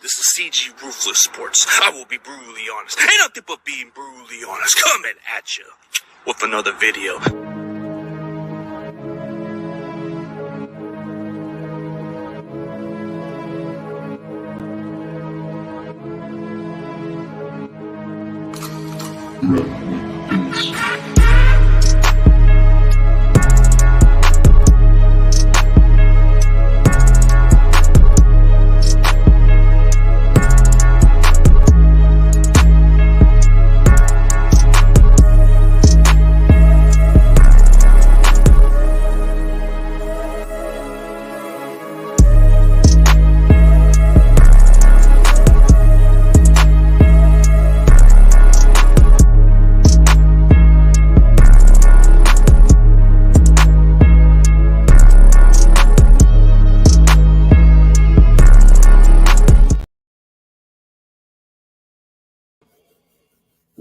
This is CG Ruthless Sports. I will be brutally honest. Ain't nothing but being brutally honest. Coming at you with another video.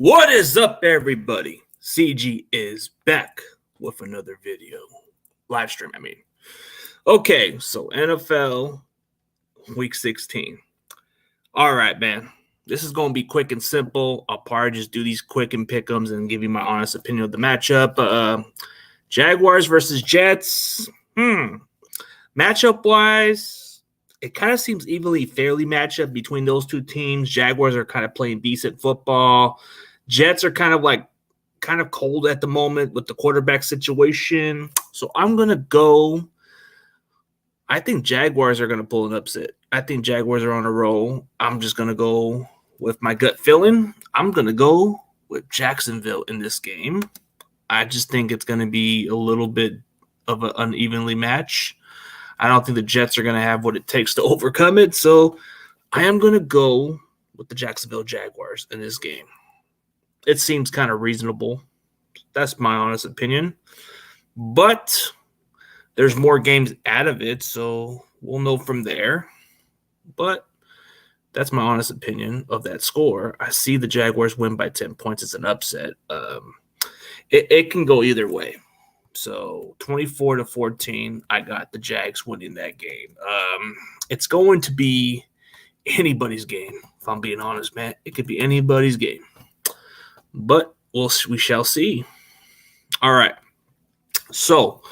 What is up, everybody? CG is back with another video. Live stream, I mean. Okay, so NFL Week 16. All right, man. This is going to be quick and simple. I'll probably just do these quick and pick'ems and give you my honest opinion of the matchup. Jaguars versus Jets. Matchup-wise, it kind of seems evenly fairly matchup between those two teams. Jaguars are kind of playing decent football. Jets are kind of cold at the moment with the quarterback situation. So I'm going to go – I think Jaguars are going to pull an upset. I think Jaguars are on a roll. I'm just going to go with my gut feeling. I'm going to go with Jacksonville in this game. I just think it's going to be a little bit of an unevenly match. I don't think the Jets are going to have what it takes to overcome it. So I am going to go with the Jacksonville Jaguars in this game. It seems kind of reasonable. That's my honest opinion. But there's more games out of it, so we'll know from there. But that's my honest opinion of that score. I see the Jaguars win by 10 points as an upset. It can go either way. So 24-14, I got the Jags winning that game. It's going to be anybody's game, if I'm being honest, man. It could be anybody's game. But we shall see. All right. So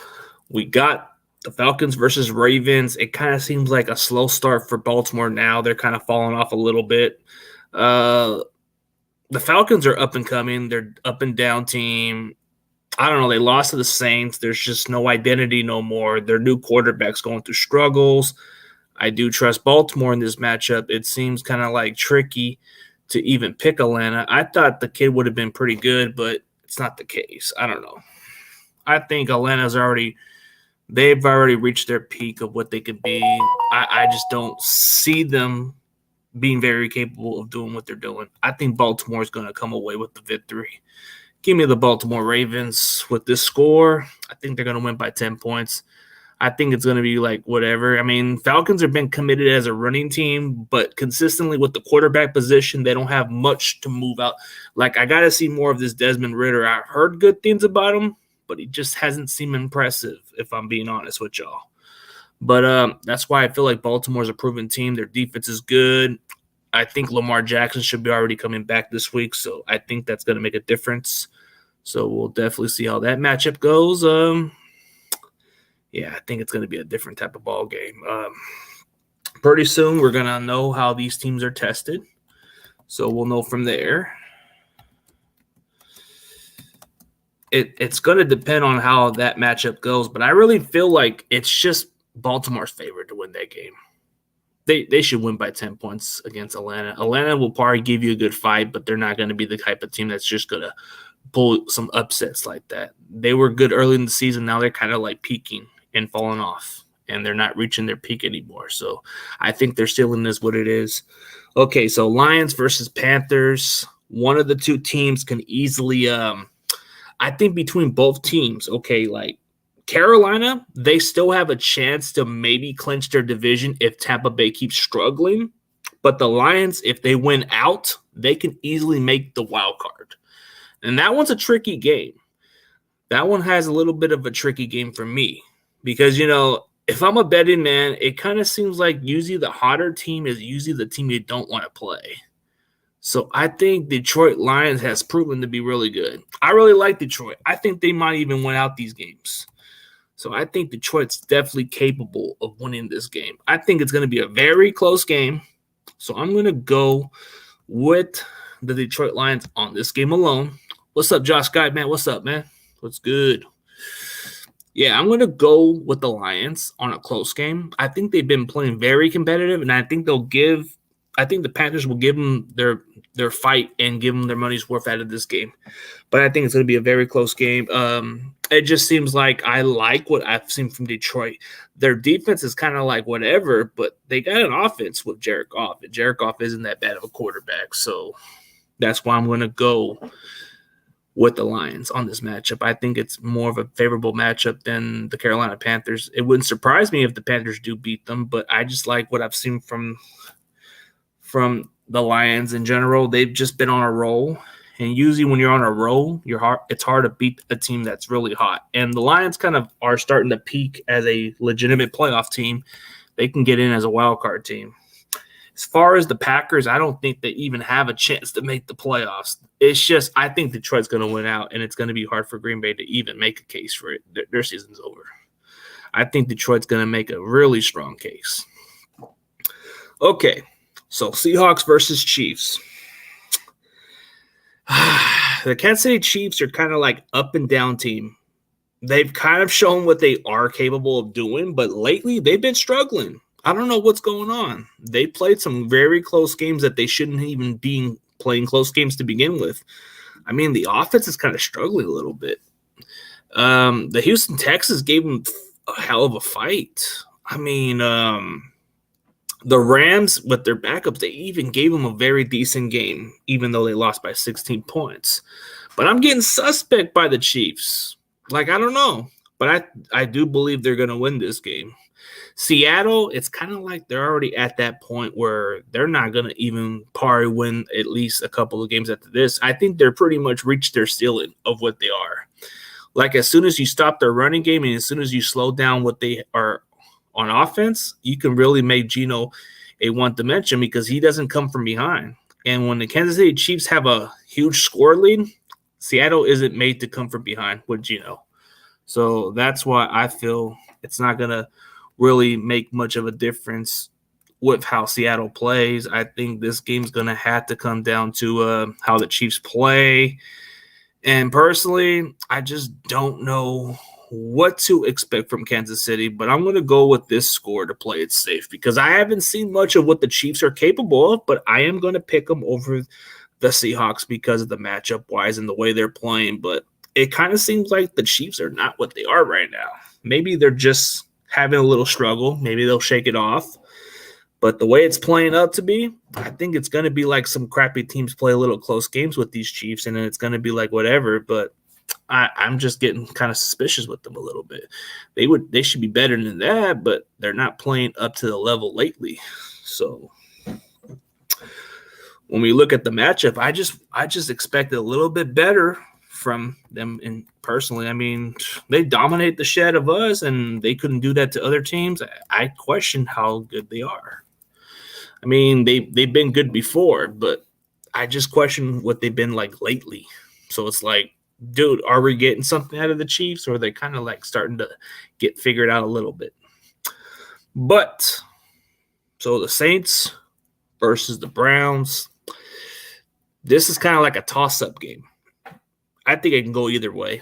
we got the Falcons versus Ravens. It kind of seems like a slow start for Baltimore now. They're kind of falling off a little bit. The Falcons are up and coming. They're up and down team. I don't know. They lost to the Saints. There's just no identity no more. Their new quarterback's going through struggles. I do trust Baltimore in this matchup. It seems kind of like tricky to even pick Atlanta. I thought the kid would have been pretty good, but it's not the case. I don't know. I think they've already reached their peak of what they could be. I just don't see them being very capable of doing what they're doing. I think Baltimore is going to come away with the victory. Give me the Baltimore Ravens with this score. I think they're going to win by 10 points. I think it's going to be like whatever. I mean, Falcons have been committed as a running team, but consistently with the quarterback position, they don't have much to move out. Like, I got to see more of this Desmond Ridder. I've heard good things about him, but he just hasn't seemed impressive, if I'm being honest with y'all. But that's why I feel like Baltimore's a proven team. Their defense is good. I think Lamar Jackson should be already coming back this week, so I think that's going to make a difference. So we'll definitely see how that matchup goes. Yeah, I think it's going to be a different type of ball game. Pretty soon we're going to know how these teams are tested. So we'll know from there. It's going to depend on how that matchup goes, but I really feel like it's just Baltimore's favorite to win that game. They should win by 10 points against Atlanta. Atlanta will probably give you a good fight, but they're not going to be the type of team that's just going to pull some upsets like that. They were good early in the season. Now they're kind of like peaking and falling off, and they're not reaching their peak anymore. So I think their ceiling is what it is. Okay, so Lions versus Panthers. One of the two teams can easily I think between both teams, okay, like Carolina, they still have a chance to maybe clinch their division if Tampa Bay keeps struggling. But the Lions, if they win out, they can easily make the wild card. And that one's a tricky game. That one has a little bit of a tricky game for me because, you know, if I'm a betting man, it kind of seems like usually the hotter team is usually the team you don't want to play. So I think Detroit Lions has proven to be really good. I really like Detroit. I think they might even win out these games. So I think Detroit's definitely capable of winning this game. I think it's going to be a very close game. So I'm going to go with the Detroit Lions on this game alone. What's up, Josh Guy, man? What's up, man? What's good? Yeah, I'm going to go with the Lions on a close game. I think they've been playing very competitive, and I think the Panthers will give them their fight and give them their money's worth out of this game. But I think it's going to be a very close game. It just seems like I like what I've seen from Detroit. Their defense is kind of like whatever, but they got an offense with Jared Goff. And Jared Goff isn't that bad of a quarterback. So that's why I'm going to go with the Lions on this matchup. I think it's more of a favorable matchup than the Carolina Panthers. It wouldn't surprise me if the Panthers do beat them, but I just like what I've seen from the Lions in general. They've just been on a roll. And usually when you're on a roll, it's hard to beat a team that's really hot. And the Lions kind of are starting to peak as a legitimate playoff team. They can get in as a wild card team. As far as the Packers, I don't think they even have a chance to make the playoffs. It's just I think Detroit's going to win out, and it's going to be hard for Green Bay to even make a case for it. Their season's over. I think Detroit's going to make a really strong case. Okay, so Seahawks versus Chiefs. The Kansas City Chiefs are kind of like up and down team. They've kind of shown what they are capable of doing, but lately they've been struggling. I don't know what's going on. They played some very close games that they shouldn't even be playing close games to begin with. I mean, the offense is kind of struggling a little bit. The Houston Texans gave them a hell of a fight. I mean, the Rams, with their backups, they even gave them a very decent game, even though they lost by 16 points. But I'm getting suspect by the Chiefs. Like, I don't know. But I do believe they're going to win this game. Seattle, it's kind of like they're already at that point where they're not going to even probably win at least a couple of games after this. I think they're pretty much reached their ceiling of what they are. Like, as soon as you stop their running game and as soon as you slow down what they are on offense, you can really make Geno a one dimension because he doesn't come from behind. And when the Kansas City Chiefs have a huge score lead, Seattle isn't made to come from behind with Geno. So that's why I feel it's not going to really make much of a difference with how Seattle plays. I think this game's going to have to come down to how the Chiefs play. And personally, I just don't know what to expect from Kansas City, but I'm going to go with this score to play it safe because I haven't seen much of what the Chiefs are capable of, but I am going to pick them over the Seahawks because of the matchup wise and the way they're playing. But it kind of seems like the Chiefs are not what they are right now. Maybe they're just having a little struggle. Maybe they'll shake it off. But the way it's playing out to be, I think it's going to be like some crappy teams play a little close games with these Chiefs, and then it's going to be like whatever. But I'm just getting kind of suspicious with them a little bit. They should be better than that, but they're not playing up to the level lately. So when we look at the matchup, I just expected a little bit better from them. And personally, I mean, they dominate the shed of us, and they couldn't do that to other teams. I question how good they are. I mean, they've been good before, but I just question what they've been like lately. So it's like, dude, are we getting something out of the Chiefs, or are they kind of like starting to get figured out a little bit? But so the Saints versus the Browns, this is kind of like a toss-up game. I think it can go either way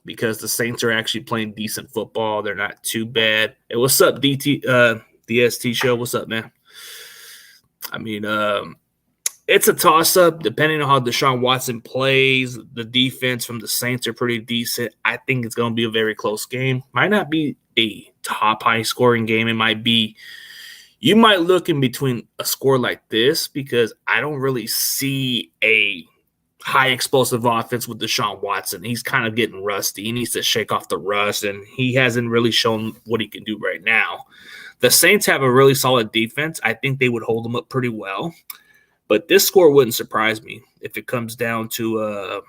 because the Saints are actually playing decent football. They're not too bad. Hey, what's up, DST show? What's up, man? I mean, it's a toss-up depending on how Deshaun Watson plays. The defense from the Saints are pretty decent. I think it's going to be a very close game. Might not be a top high-scoring game. It might be – you might look in between a score like this because I don't really see a high-explosive offense with Deshaun Watson. He's kind of getting rusty. He needs to shake off the rust, and he hasn't really shown what he can do right now. The Saints have a really solid defense. I think they would hold them up pretty well. But this score wouldn't surprise me if it comes down to a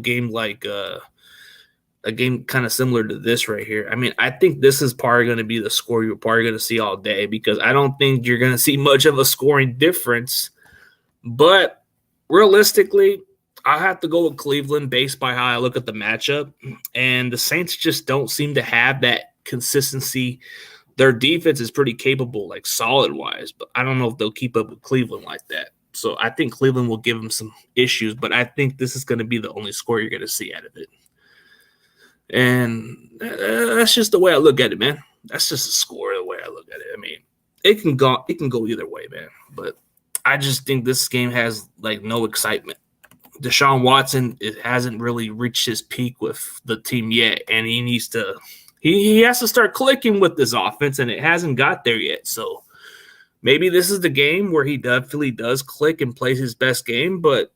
game like a game kind of similar to this right here. I mean, I think this is probably going to be the score you're probably going to see all day because I don't think you're going to see much of a scoring difference. But realistically, I have to go with Cleveland based by how I look at the matchup. And the Saints just don't seem to have that consistency. Their defense is pretty capable, like solid-wise, but I don't know if they'll keep up with Cleveland like that. So I think Cleveland will give them some issues, but I think this is going to be the only score you're going to see out of it. And that's just the way I look at it, man. That's just a score the way I look at it. I mean, it can go either way, man. But I just think this game has like no excitement. Deshaun Watson hasn't really reached his peak with the team yet, and he needs to he has to start clicking with this offense, and it hasn't got there yet. So maybe this is the game where he definitely does click and plays his best game, but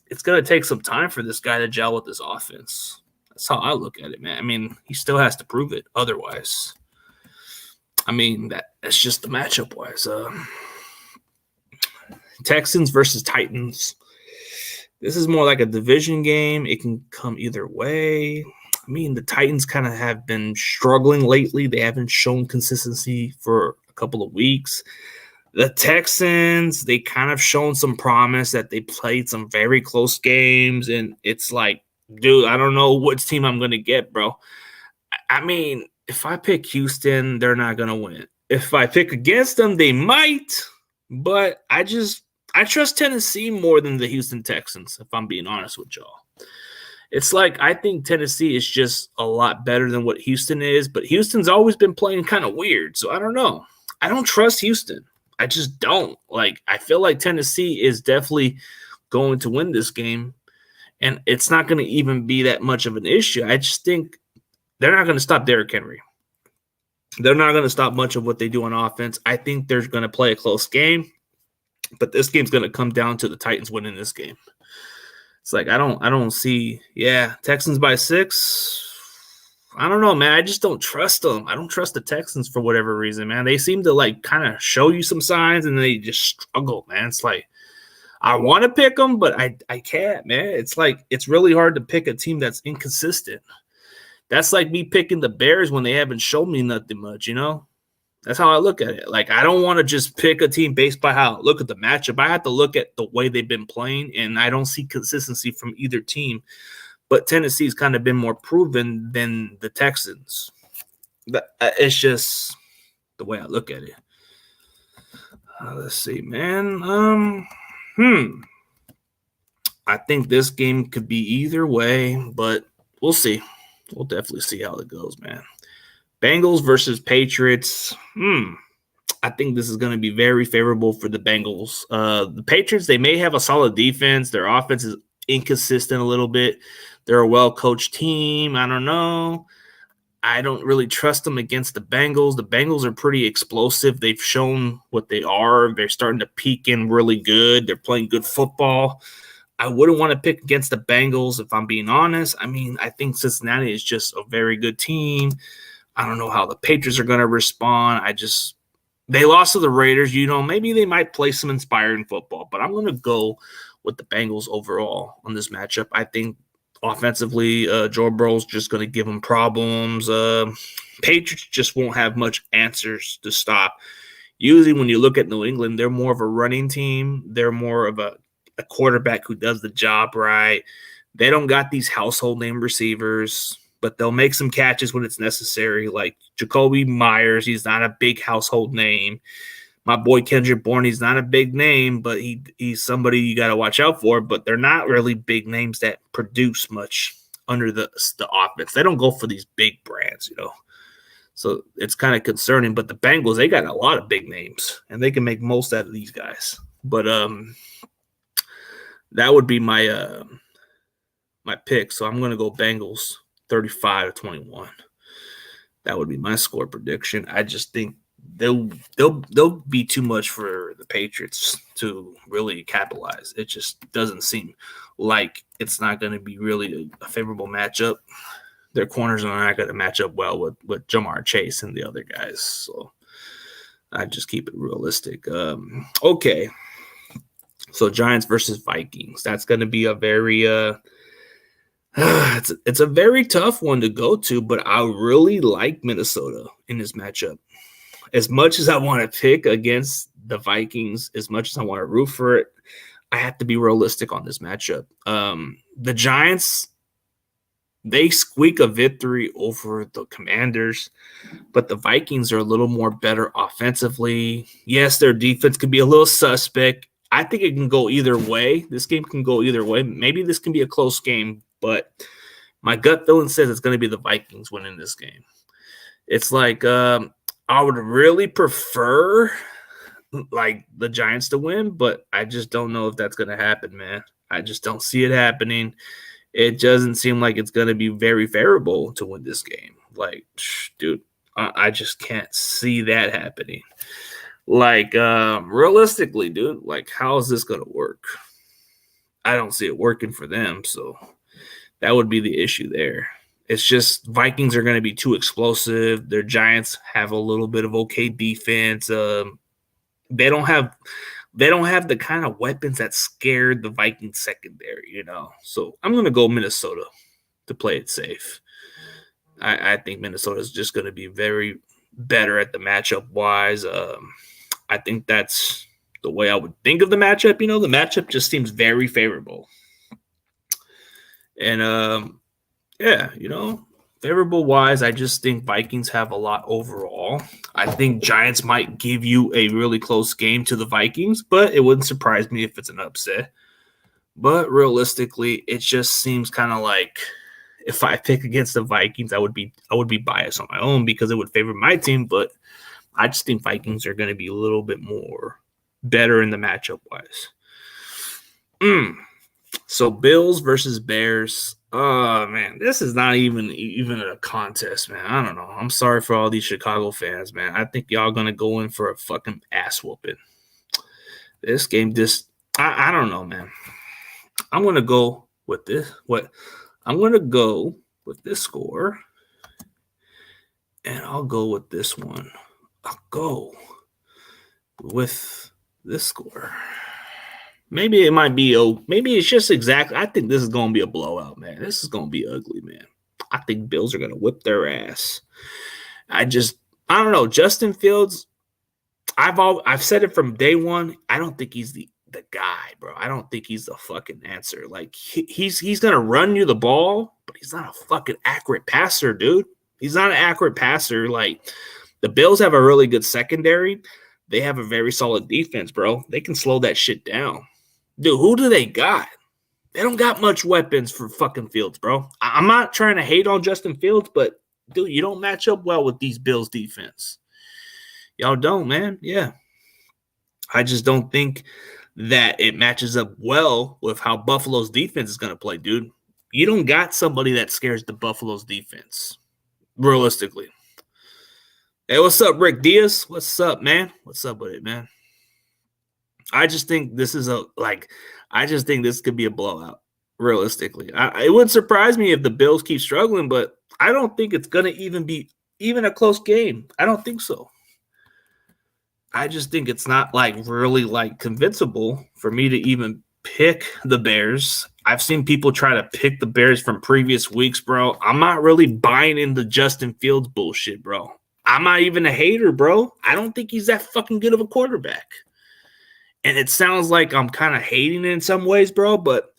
it's going to take some time for this guy to gel with this offense. That's how I look at it, man. I mean, he still has to prove it otherwise. I mean, that's just the matchup-wise. Texans versus Titans. This is more like a division game. It can come either way. I mean, the Titans kind of have been struggling lately. They haven't shown consistency for a couple of weeks. The Texans, they kind of shown some promise that they played some very close games, and it's like, dude, I don't know which team I'm going to get, bro. I mean, if I pick Houston, they're not going to win. If I pick against them, they might, but I trust Tennessee more than the Houston Texans, if I'm being honest with y'all. It's like I think Tennessee is just a lot better than what Houston is, but Houston's always been playing kind of weird, so I don't know. I don't trust Houston. I just don't. Like, I feel like Tennessee is definitely going to win this game, and it's not going to even be that much of an issue. I just think they're not going to stop Derrick Henry. They're not going to stop much of what they do on offense. I think they're going to play a close game, but this game's going to come down to the Titans winning this game. It's like I don't see, Texans by 6. I don't know, man. I just don't trust them. I don't trust the Texans for whatever reason, man. They seem to like kind of show you some signs and they just struggle, man. It's like I want to pick them, but I can't, man. It's like it's really hard to pick a team that's inconsistent. That's like me picking the Bears when they haven't shown me nothing much, you know? That's how I look at it. Like, I don't want to just pick a team based by how I look at the matchup. I have to look at the way they've been playing, and I don't see consistency from either team. But Tennessee's kind of been more proven than the Texans. It's just the way I look at it. Let's see, man. I think this game could be either way, but we'll see. We'll definitely see how it goes, man. Bengals versus Patriots. I think this is going to be very favorable for the Bengals. The Patriots, they may have a solid defense. Their offense is inconsistent a little bit. They're a well-coached team. I don't know. I don't really trust them against the Bengals. The Bengals are pretty explosive. They've shown what they are. They're starting to peak in really good. They're playing good football. I wouldn't want to pick against the Bengals if I'm being honest. I mean, I think Cincinnati is just a very good team. I don't know how the Patriots are going to respond. They lost to the Raiders. You know, maybe they might play some inspiring football, but I'm going to go with the Bengals overall on this matchup. I think offensively, Joe Burrow's just going to give them problems. Patriots just won't have much answers to stop. Usually when you look at New England, they're more of a running team. They're more of a quarterback who does the job right. They don't got these household name receivers, but they'll make some catches when it's necessary, like Jacoby Myers. He's not a big household name. My boy Kendrick Bourne, he's not a big name, but he's somebody you got to watch out for. But they're not really big names that produce much under the offense. They don't go for these big brands, you know. So it's kind of concerning. But the Bengals, they got a lot of big names, and they can make most out of these guys. But that would be my my pick. So I'm going to go Bengals 35-21. That would be my score prediction. I just think they'll be too much for the Patriots to really capitalize. It just doesn't seem like it's not going to be really a favorable matchup. Their corners are not going to match up well with Jamar Chase and the other guys. So I just keep it realistic. Okay. – So Giants versus Vikings. That's going to be a very It's a very tough one to go to, but I really like Minnesota in this matchup. As much as I want to pick against the Vikings, as much as I want to root for it, I have to be realistic on this matchup. The Giants, they squeak a victory over the Commanders, but the Vikings are a little more better offensively. Yes, their defense could be a little suspect. I think it can go either way. This game can go either way. Maybe this can be a close game, but my gut feeling says it's going to be the Vikings winning this game. It's like I would really prefer like the Giants to win, but I just don't know if that's going to happen, man. I just don't see it happening. It doesn't seem like it's going to be very favorable to win this game. Like, dude, I just can't see that happening. Like, realistically, dude, like, how is this going to work? I don't see it working for them, so that would be the issue there. It's just Vikings are going to be too explosive. Their Giants have a little bit of okay defense. They don't have the kind of weapons that scared the Vikings secondary, you know. So I'm going to go Minnesota to play it safe. I think Minnesota is just going to be very better at the matchup wise. I think that's the way I would think of the matchup. You know, the matchup just seems very favorable. And yeah, you know, favorable wise, I just think Vikings have a lot overall. I think Giants might give you a really close game to the Vikings, but it wouldn't surprise me if it's an upset. But realistically, it just seems kind of like if I pick against the Vikings, I would be biased on my own because it would favor my team. But I just think Vikings are going to be a little bit more better in the matchup wise. So Bills versus Bears. Oh man, this is not even a contest, man. I don't know. I'm sorry for all these Chicago fans, man. I think y'all gonna go in for a fucking ass whooping. This game just I don't know, man. I'm gonna go with this. I'm gonna go with this score. And I'll go with this one. I'll go with this score. Maybe it might be maybe it's just exactly. I think this is gonna be a blowout, man. This is gonna be ugly, man. I think Bills are gonna whip their ass. I don't know. Justin Fields, I've said it from day one. I don't think he's the guy, bro. I don't think he's the fucking answer. Like he's gonna run you the ball, but he's not a fucking accurate passer, dude. He's not an accurate passer. Like the Bills have a really good secondary. They have a very solid defense, bro. They can slow that shit down. Dude, who do they got? They don't got much weapons for fucking Fields, bro. I'm not trying to hate on Justin Fields, but, dude, you don't match up well with these Bills defense. Y'all don't, man. Yeah. I just don't think that it matches up well with how Buffalo's defense is going to play, dude. You don't got somebody that scares the Buffalo's defense, realistically. Hey, what's up, Rick Diaz? What's up, man? What's up with it, man? I just think this is I just think this could be a blowout, realistically. It wouldn't surprise me if the Bills keep struggling, but I don't think it's going to even be a close game. I don't think so. I just think it's not really convincible for me to even pick the Bears. I've seen people try to pick the Bears from previous weeks, bro. I'm not really buying into Justin Fields bullshit, bro. I'm not even a hater, bro. I don't think he's that fucking good of a quarterback. And it sounds like I'm kind of hating it in some ways, bro, but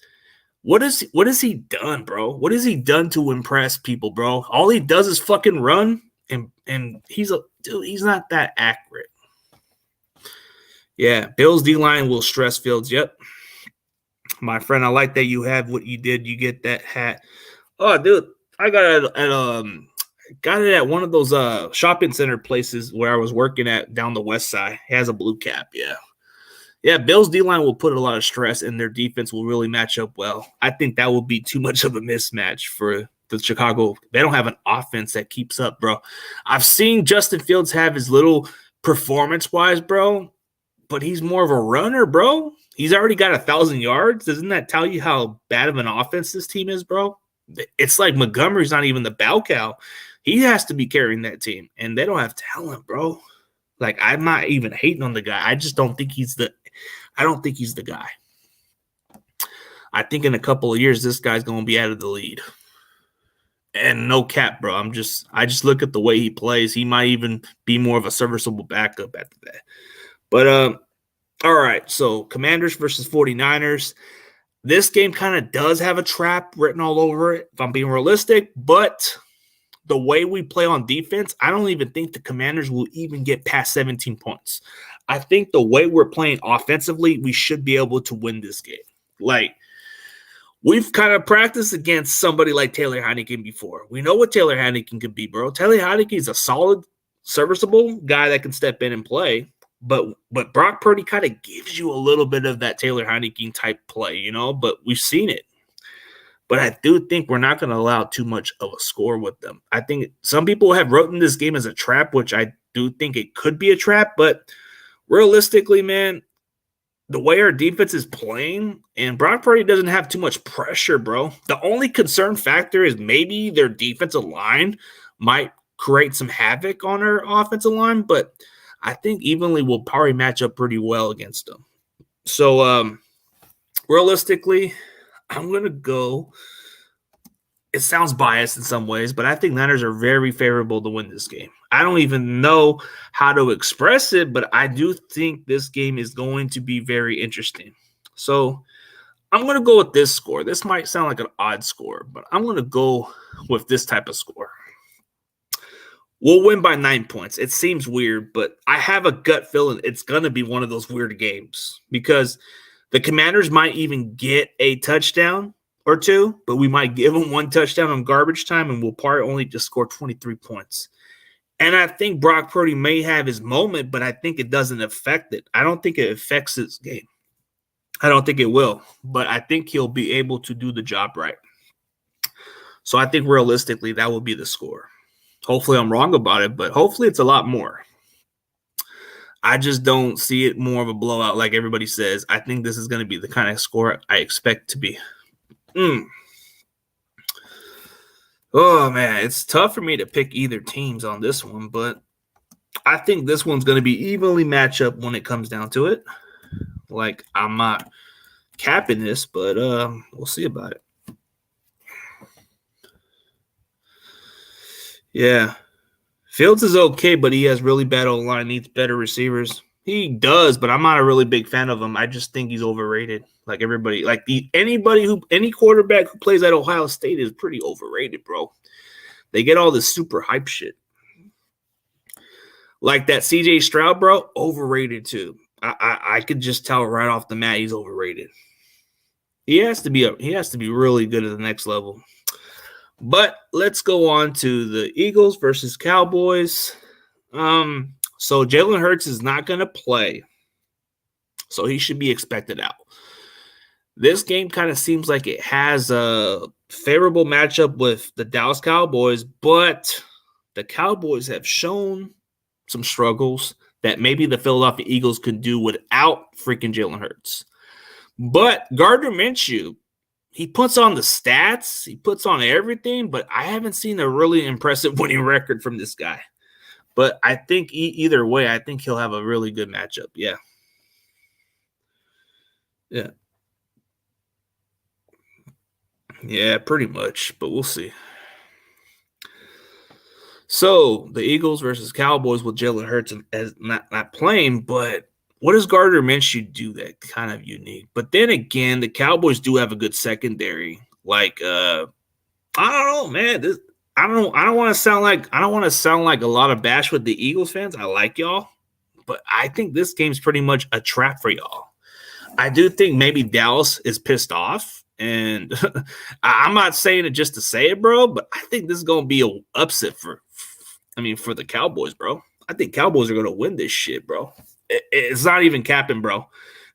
what has he done, bro? What has he done to impress people, bro? All he does is fucking run, and he's not that accurate. Yeah, Bills D-line will stress Fields. Yep. My friend, I like that you have what you did. You get that hat. Oh, dude, I got it at one of those shopping center places where I was working at down the west side. He has a blue cap, yeah. Yeah, Bills D-line will put a lot of stress, and their defense will really match up well. I think that will be too much of a mismatch for the Chicago. They don't have an offense that keeps up, bro. I've seen Justin Fields have his little performance-wise, bro, but he's more of a runner, bro. He's already got 1,000 yards. Doesn't that tell you how bad of an offense this team is, bro? It's like Montgomery's not even the bell cow. He has to be carrying that team, and they don't have talent, bro. Like, I'm not even hating on the guy. I just don't think he's the guy. I think in a couple of years, this guy's going to be out of the lead. And no cap, bro. I just look at the way he plays. He might even be more of a serviceable backup after that. But all right. So Commanders versus 49ers. This game kind of does have a trap written all over it, if I'm being realistic. But the way we play on defense, I don't even think the Commanders will even get past 17 points. I think the way we're playing offensively, we should be able to win this game. Like, we've kind of practiced against somebody like Taylor Heinicke before. We know what Taylor Heinicke can be, bro. Taylor Heinicke is a solid, serviceable guy that can step in and play. But Brock Purdy kind of gives you a little bit of that Taylor Heinicke type play, you know, but we've seen it. But I do think we're not going to allow too much of a score with them. I think some people have written this game as a trap, which I do think it could be a trap. But realistically, man, the way our defense is playing, and Brock Purdy doesn't have too much pressure, bro. The only concern factor is maybe their defensive line might create some havoc on our offensive line, but I think evenly we'll probably match up pretty well against them. So, realistically, I'm going to go – it sounds biased in some ways, but I think Niners are very favorable to win this game. I don't even know how to express it, but I do think this game is going to be very interesting. So I'm going to go with this score. This might sound like an odd score, but I'm going to go with this type of score. We'll win by 9 points. It seems weird, but I have a gut feeling it's going to be one of those weird games because the Commanders might even get a touchdown or two, but we might give them one touchdown on garbage time, and we'll probably only just score 23 points. And I think Brock Purdy may have his moment, but I think it doesn't affect it. I don't think it affects this game. I don't think it will, but I think he'll be able to do the job right. So I think realistically that will be the score. Hopefully I'm wrong about it, but hopefully it's a lot more. I just don't see it more of a blowout like everybody says. I think this is going to be the kind of score I expect to be. Oh, man, it's tough for me to pick either teams on this one, but I think this one's going to be evenly matched up when it comes down to it. Like, I'm not capping this, but we'll see about it. Yeah. Fields is okay, but he has really bad O-line, needs better receivers. He does, but I'm not a really big fan of him. I just think he's overrated. Like everybody, like any quarterback who plays at Ohio State is pretty overrated, bro. They get all this super hype shit. Like that CJ Stroud, bro, overrated too. I could just tell right off the mat he's overrated. He has to be really good at the next level. But let's go on to the Eagles versus Cowboys. So Jalen Hurts is not going to play. So he should be expected out. This game kind of seems like it has a favorable matchup with the Dallas Cowboys, but the Cowboys have shown some struggles that maybe the Philadelphia Eagles could do without freaking Jalen Hurts. But Gardner Minshew, he puts on the stats, he puts on everything, but I haven't seen a really impressive winning record from this guy. But I think either way, I think he'll have a really good matchup. Yeah. Yeah, pretty much, but we'll see. So the Eagles versus Cowboys with Jalen Hurts as not playing, but what does Gardner Minshew do that kind of unique? But then again, the Cowboys do have a good secondary. Like, I don't know, man. I don't want to sound like a lot of bash with the Eagles fans. I like y'all, but I think this game's pretty much a trap for y'all. I do think maybe Dallas is pissed off, and I'm not saying it just to say it, bro, but I think this is going to be an upset for the Cowboys, bro. I think Cowboys are going to win this shit, bro. It's not even capping, bro.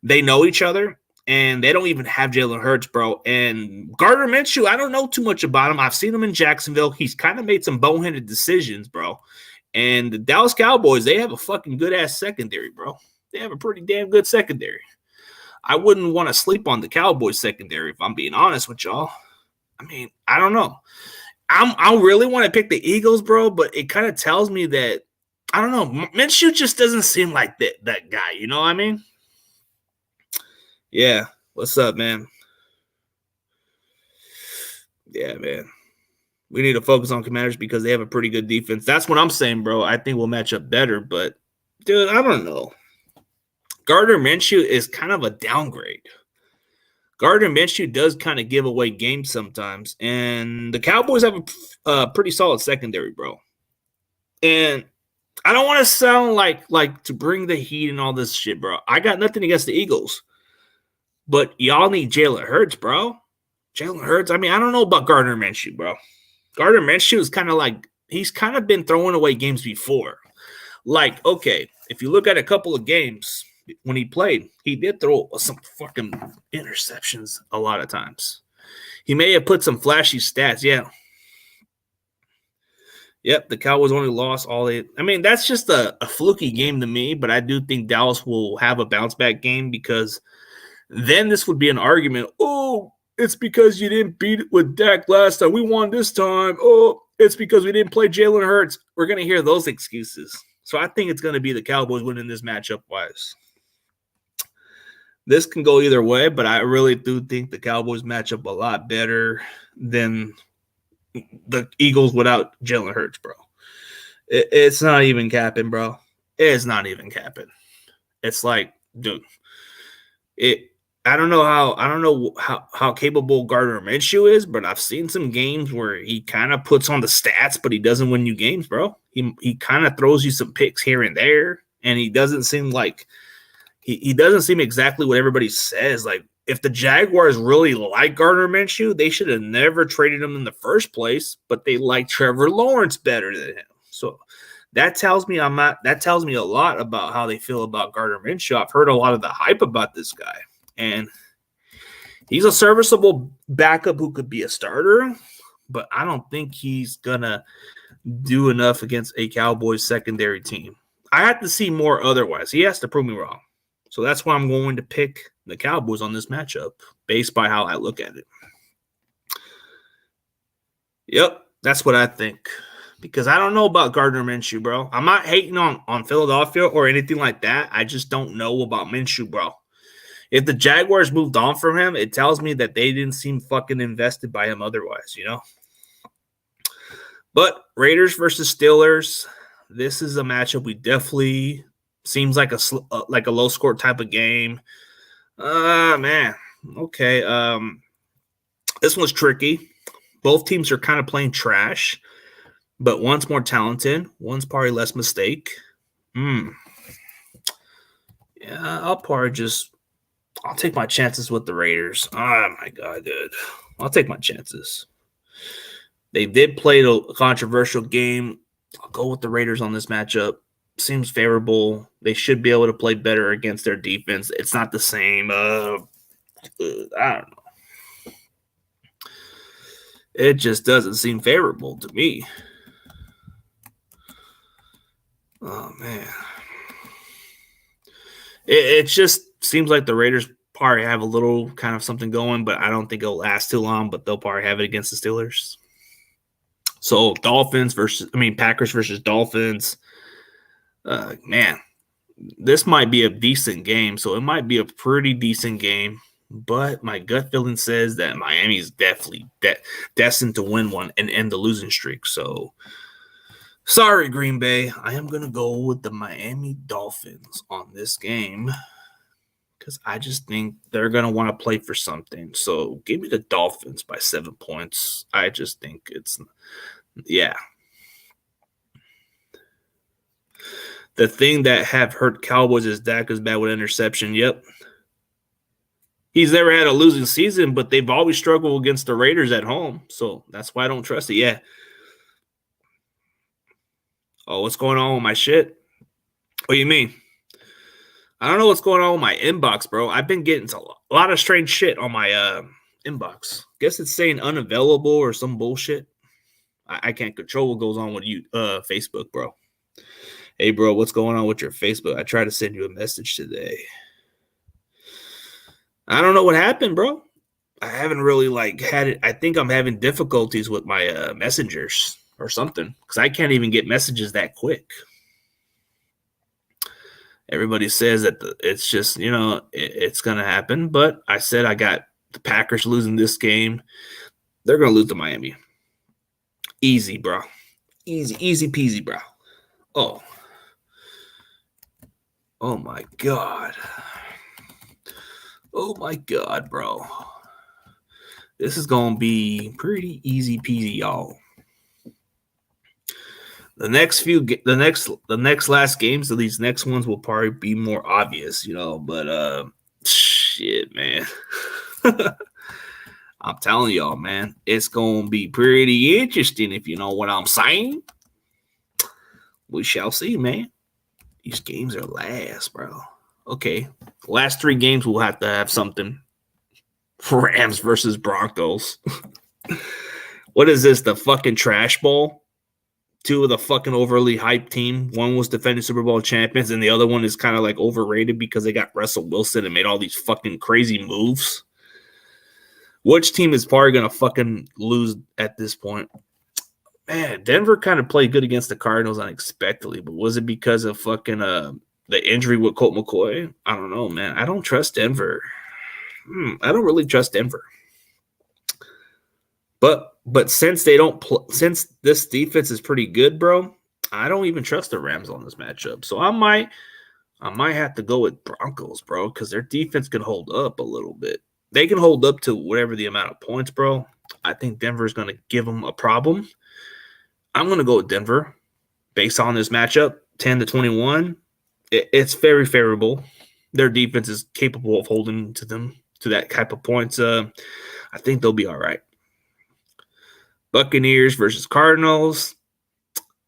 They know each other, and they don't even have Jalen Hurts, bro. And Gardner Minshew, I don't know too much about him. I've seen him in Jacksonville. He's kind of made some boneheaded decisions, bro. And the Dallas Cowboys, they have a fucking good-ass secondary, bro. They have a pretty damn good secondary. I wouldn't want to sleep on the Cowboys secondary if I'm being honest with y'all. I mean, I don't know. I really want to pick the Eagles, bro, but it kind of tells me that, I don't know, Minshew just doesn't seem like that guy, you know what I mean? Yeah, what's up, man? Yeah, man. We need to focus on Commanders because they have a pretty good defense. That's what I'm saying, bro. I think we'll match up better, but dude, I don't know. Gardner Minshew is kind of a downgrade. Gardner Minshew does kind of give away games sometimes, and the Cowboys have a pretty solid secondary, bro. And I don't want to sound like to bring the heat and all this shit, bro. I got nothing against the Eagles, but y'all need Jalen Hurts, bro. Jalen Hurts. I mean, I don't know about Gardner Minshew, bro. Gardner Minshew is kind of like he's kind of been throwing away games before. Like, okay, if you look at a couple of games when he played, he did throw some fucking interceptions a lot of times. He may have put some flashy stats, yeah. Yep, the Cowboys only lost all they. I mean, that's just a fluky game to me, but I do think Dallas will have a bounce back game because then this would be an argument. Oh, it's because you didn't beat it with Dak last time. We won this time. Oh, it's because we didn't play Jalen Hurts. We're going to hear those excuses. So I think it's going to be the Cowboys winning this matchup wise. This can go either way, but I really do think the Cowboys match up a lot better than the Eagles without Jalen Hurts, bro. It's not even capping, bro. It's not even capping. It's like, dude, I don't know how capable Gardner Minshew is, but I've seen some games where he kind of puts on the stats, but he doesn't win you games, bro. He kind of throws you some picks here and there, and he doesn't seem like he doesn't seem exactly what everybody says. Like, if the Jaguars really like Gardner Minshew, they should have never traded him in the first place, but they like Trevor Lawrence better than him. So that tells me a lot about how they feel about Gardner Minshew. I've heard a lot of the hype about this guy, and he's a serviceable backup who could be a starter, but I don't think he's gonna do enough against a Cowboys secondary team. I have to see more otherwise. He has to prove me wrong. So that's why I'm going to pick the Cowboys on this matchup based by how I look at it. Yep, that's what I think. Because I don't know about Gardner Minshew, bro. I'm not hating on Philadelphia or anything like that. I just don't know about Minshew, bro. If the Jaguars moved on from him, it tells me that they didn't seem fucking invested by him otherwise, you know? But Raiders versus Steelers, this is a matchup we definitely seems like a low score type of game. Man. Okay. This one's tricky. Both teams are kind of playing trash, but one's more talented. One's probably less mistake. Yeah, I'll take my chances with the Raiders. Oh, my God, dude. I'll take my chances. They did play a controversial game. I'll go with the Raiders on this matchup. Seems favorable. They should be able to play better against their defense. It's not the same. I don't know. It just doesn't seem favorable to me. Oh, man. It just seems like the Raiders probably have a little kind of something going, but I don't think it'll last too long, but they'll probably have it against the Steelers. So Packers versus Dolphins. Man, this might be a decent game. So it might be a pretty decent game, but my gut feeling says that Miami is definitely destined to win one and end the losing streak. So sorry, Green Bay. I am going to go with the Miami Dolphins on this game because I just think they're going to want to play for something. So give me the Dolphins by 7 points. I just think yeah. The thing that have hurt Cowboys is Dak is bad with interception. Yep. He's never had a losing season, but they've always struggled against the Raiders at home. So that's why I don't trust it. Yeah. Oh, what's going on with my shit? What do you mean? I don't know what's going on with my inbox, bro. I've been getting a lot of strange shit on my inbox. Guess it's saying unavailable or some bullshit. I can't control what goes on with you, Facebook, bro. Hey, bro, what's going on with your Facebook? I tried to send you a message today. I don't know what happened, bro. I haven't really had it. I think I'm having difficulties with my messengers or something because I can't even get messages that quick. Everybody says that it's just, it's going to happen. But I said I got the Packers losing this game. They're going to lose to Miami. Easy, bro. Easy peasy, bro. Oh. Oh, my God. Oh, my God, bro. This is going to be pretty easy peasy, y'all. The next last games of these next ones will probably be more obvious, but shit, man. I'm telling y'all, man, it's gonna be pretty interesting if you know what I'm saying. We shall see, man. These games are last, bro. Okay. Last 3 games we'll have to have something. Rams versus Broncos. What is this? The fucking trash bowl? 2 of the fucking overly hyped team. One was defending Super Bowl champions, and the other one is kind of like overrated because they got Russell Wilson and made all these fucking crazy moves. Which team is probably going to fucking lose at this point? Man, Denver kind of played good against the Cardinals unexpectedly, but was it because of fucking the injury with Colt McCoy? I don't know, man. I don't trust Denver. I don't really trust Denver. But since they don't since this defense is pretty good, bro, I don't even trust the Rams on this matchup. So I might have to go with Broncos, bro, because their defense can hold up a little bit. They can hold up to whatever the amount of points, bro. I think Denver's going to give them a problem. I'm going to go with Denver based on this matchup, 10-21. It's very favorable. Their defense is capable of holding to them to that type of points. I think they'll be all right. Buccaneers versus Cardinals.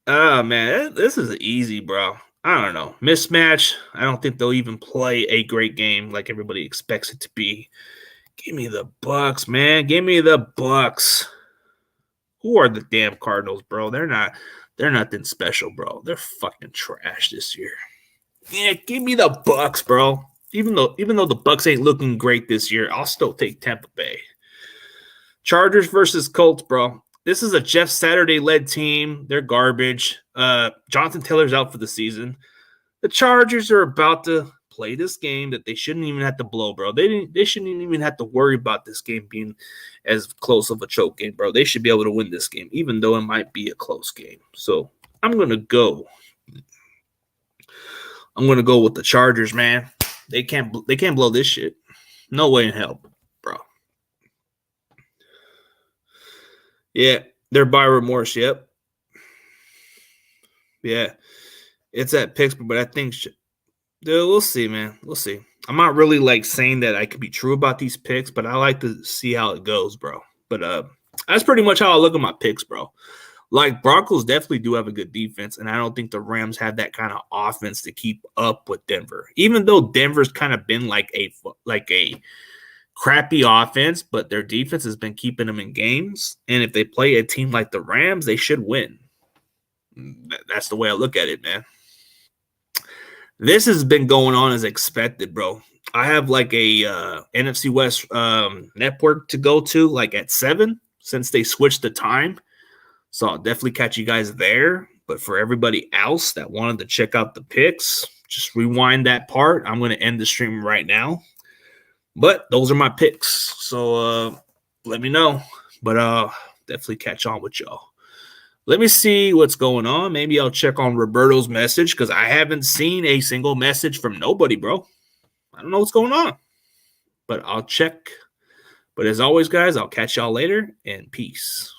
Oh, man, this is easy, bro. I don't know. Mismatch. I don't think they'll even play a great game like everybody expects it to be. Give me the Bucs, man. Give me the Bucs. Who are the damn Cardinals, bro? They're nothing special, bro. They're fucking trash this year. Yeah, give me the Bucs, bro. Even though the Bucs ain't looking great this year, I'll still take Tampa Bay. Chargers versus Colts, bro. This is a Jeff Saturday-led team. They're garbage. Jonathan Taylor's out for the season. The Chargers are about to play this game that they shouldn't even have to blow, bro. They shouldn't even have to worry about this game being as close of a choke game, bro. They should be able to win this game, even though it might be a close game. So I'm gonna go with the Chargers, man. They can't blow this shit. No way in hell, bro. Yeah, they're by remorse. Yep. Yeah, it's at Pittsburgh, but I think, dude, we'll see, man. We'll see. I'm not really like saying that I could be true about these picks, but I like to see how it goes, bro. But that's pretty much how I look at my picks, bro. Like, Broncos definitely do have a good defense, and I don't think the Rams have that kind of offense to keep up with Denver. Even though Denver's kind of been like a crappy offense, but their defense has been keeping them in games. And if they play a team like the Rams, they should win. That's the way I look at it, man. This has been going on as expected, bro. I have like a NFC West network to go to, like at 7, since they switched the time. So I'll definitely catch you guys there. But for everybody else that wanted to check out the picks, just rewind that part. I'm going to end the stream right now. But those are my picks. So let me know. But definitely catch on with y'all. Let me see what's going on. Maybe I'll check on Roberto's message because I haven't seen a single message from nobody, bro. I don't know what's going on. But I'll check. But as always, guys, I'll catch y'all later, and peace.